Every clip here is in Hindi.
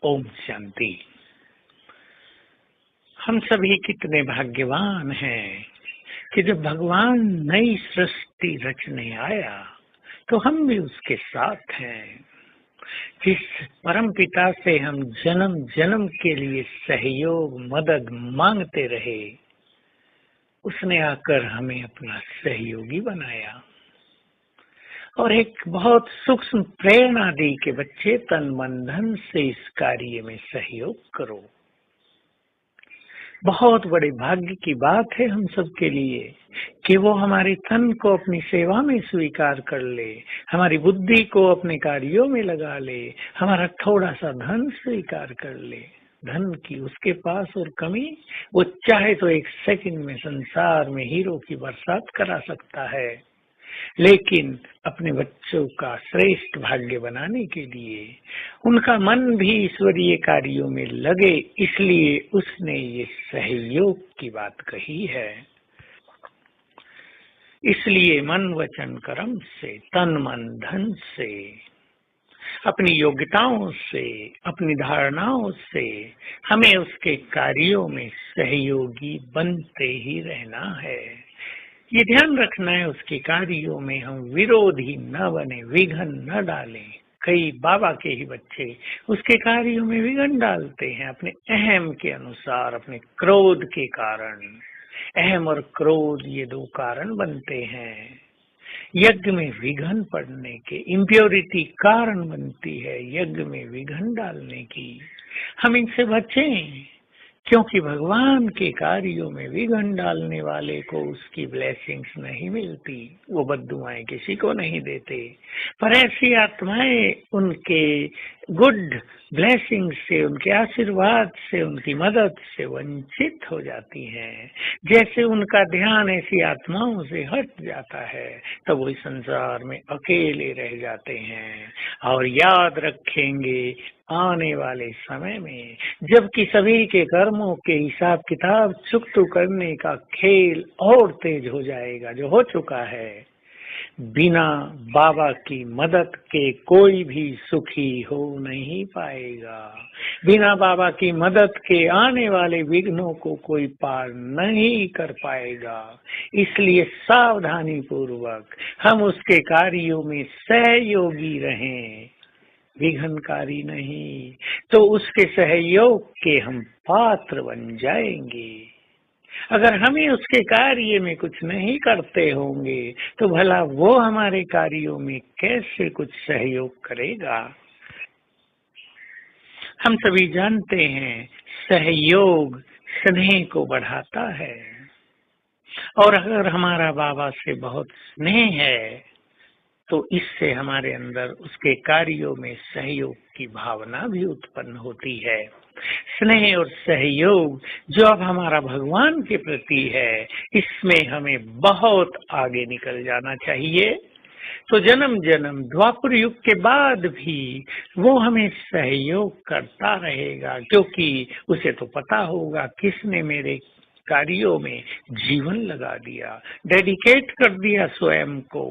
ओम शांति। हम सभी कितने भाग्यवान हैं कि जब भगवान नई सृष्टि रचने आया तो हम भी उसके साथ हैं। जिस परम पिता से हम जन्म जन्म के लिए सहयोग मदद मांगते रहे, उसने आकर हमें अपना सहयोगी बनाया और एक बहुत सूक्ष्म प्रेरणा दी कि बच्चे तन मन धन से इस कार्य में सहयोग करो। बहुत बड़े भाग्य की बात है हम सब के लिए कि वो हमारे तन को अपनी सेवा में स्वीकार कर ले, हमारी बुद्धि को अपने कार्यों में लगा ले, हमारा थोड़ा सा धन स्वीकार कर ले। धन की उसके पास और कमी, वो चाहे तो एक सेकंड में संसार में हीरो की बरसात करा सकता है, लेकिन अपने बच्चों का श्रेष्ठ भाग्य बनाने के लिए उनका मन भी ईश्वरीय कार्यों में लगे, इसलिए उसने ये सहयोग की बात कही है। इसलिए मन वचन कर्म से, तन मन धन से, अपनी योग्यताओं से, अपनी धारणाओं से हमें उसके कार्यों में सहयोगी बनते ही रहना है। ये ध्यान रखना है उसके कार्यों में हम विरोधी न बने, विघन न डालें। कई बाबा के ही बच्चे उसके कार्यों में विघन डालते हैं अपने अहम के अनुसार, अपने क्रोध के कारण। अहम और क्रोध ये दो कारण बनते हैं यज्ञ में विघन पड़ने के। इम्प्योरिटी कारण बनती है यज्ञ में विघन डालने की। हम इनसे बचें, क्योंकि भगवान के कार्यों में विघन डालने वाले को उसकी ब्लेसिंग्स नहीं मिलती, वो बद्दुआएं किसी को नहीं देते। पर ऐसी आत्माएं उनके गुड ब्लेसिंग से, उनके आशीर्वाद से, उनकी मदद से वंचित हो जाती हैं। जैसे उनका ध्यान ऐसी आत्माओं से हट जाता है तो वो इस संसार में अकेले रह जाते हैं। और याद रखेंगे आने वाले समय में जबकि सभी के कर्मों के हिसाब किताब चुकतू करने का खेल और तेज हो जाएगा, जो हो चुका है। बिना बाबा की मदद के कोई भी सुखी हो नहीं पाएगा। बिना बाबा की मदद के आने वाले विघ्नों को कोई पार नहीं कर पाएगा। इसलिए सावधानी पूर्वक हम उसके कार्यों में सहयोगी रहें, विघ्नकारी नहीं, तो उसके सहयोग के हम पात्र बन जाएंगे। अगर हमें उसके कार्य में कुछ नहीं करते होंगे तो भला वो हमारे कार्यों में कैसे कुछ सहयोग करेगा। हम सभी जानते हैं सहयोग स्नेह को बढ़ाता है, और अगर हमारा बाबा से बहुत स्नेह है तो इससे हमारे अंदर उसके कार्यों में सहयोग की भावना भी उत्पन्न होती है। स्नेह और सहयोग जो अब हमारा भगवान के प्रति है, इसमें हमें बहुत आगे निकल जाना चाहिए। तो जन्म जन्म द्वापर युग के बाद भी वो हमें सहयोग करता रहेगा, क्योंकि उसे तो पता होगा किसने मेरे कार्यों में जीवन लगा दिया, डेडिकेट कर दिया स्वयं को।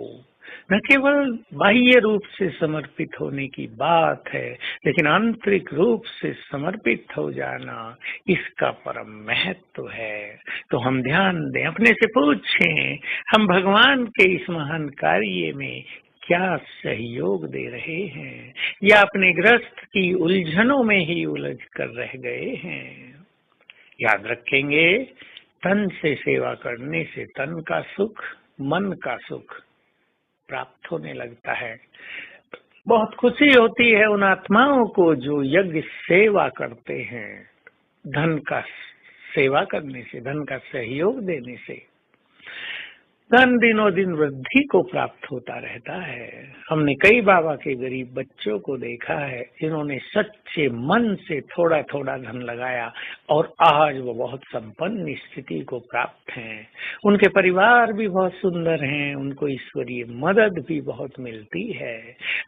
न केवल बाह्य रूप से समर्पित होने की बात है, लेकिन आंतरिक रूप से समर्पित हो जाना, इसका परम महत्व है। तो हम ध्यान दें, अपने से पूछें, हम भगवान के इस महान कार्य में क्या सहयोग दे रहे हैं, या अपने ग्रस्त की उलझनों में ही उलझ कर रह गए हैं। याद रखेंगे, तन से सेवा करने से तन का सुख, मन का सुख प्राप्त होने लगता है। बहुत खुशी होती है उन आत्माओं को जो यज्ञ सेवा करते हैं, धन का सेवा करने से, धन का सहयोग देने से धन दिनों दिन वृद्धि को प्राप्त होता रहता है। हमने कई बाबा के गरीब बच्चों को देखा है जिन्होंने सच्चे मन से थोड़ा थोड़ा धन लगाया और आज वो बहुत संपन्न स्थिति को प्राप्त हैं। उनके परिवार भी बहुत सुंदर हैं, उनको ईश्वरीय मदद भी बहुत मिलती है।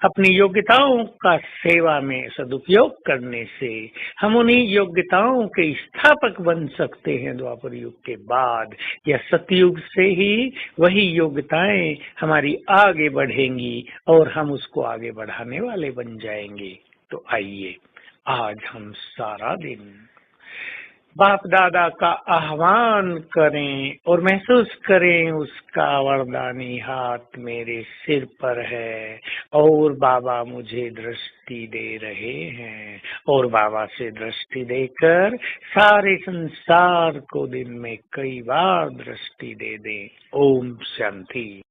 अपनी योग्यताओं का सेवा में सदुपयोग करने से हम उन्हीं योग्यताओं के स्थापक बन सकते हैं द्वापर युग के बाद, या सतयुग से ही वही योग्यताएं हमारी आगे बढ़ेंगी और हम उसको आगे बढ़ाने वाले बन जाएंगे। तो आइए आज हम सारा दिन बाप दादा का आह्वान करें और महसूस करें उसका वरदानी हाथ मेरे सिर पर है और बाबा मुझे दृष्टि दे रहे हैं और बाबा से दृष्टि देकर सारे संसार को दिन में कई बार दृष्टि दे दें। ओम शांति।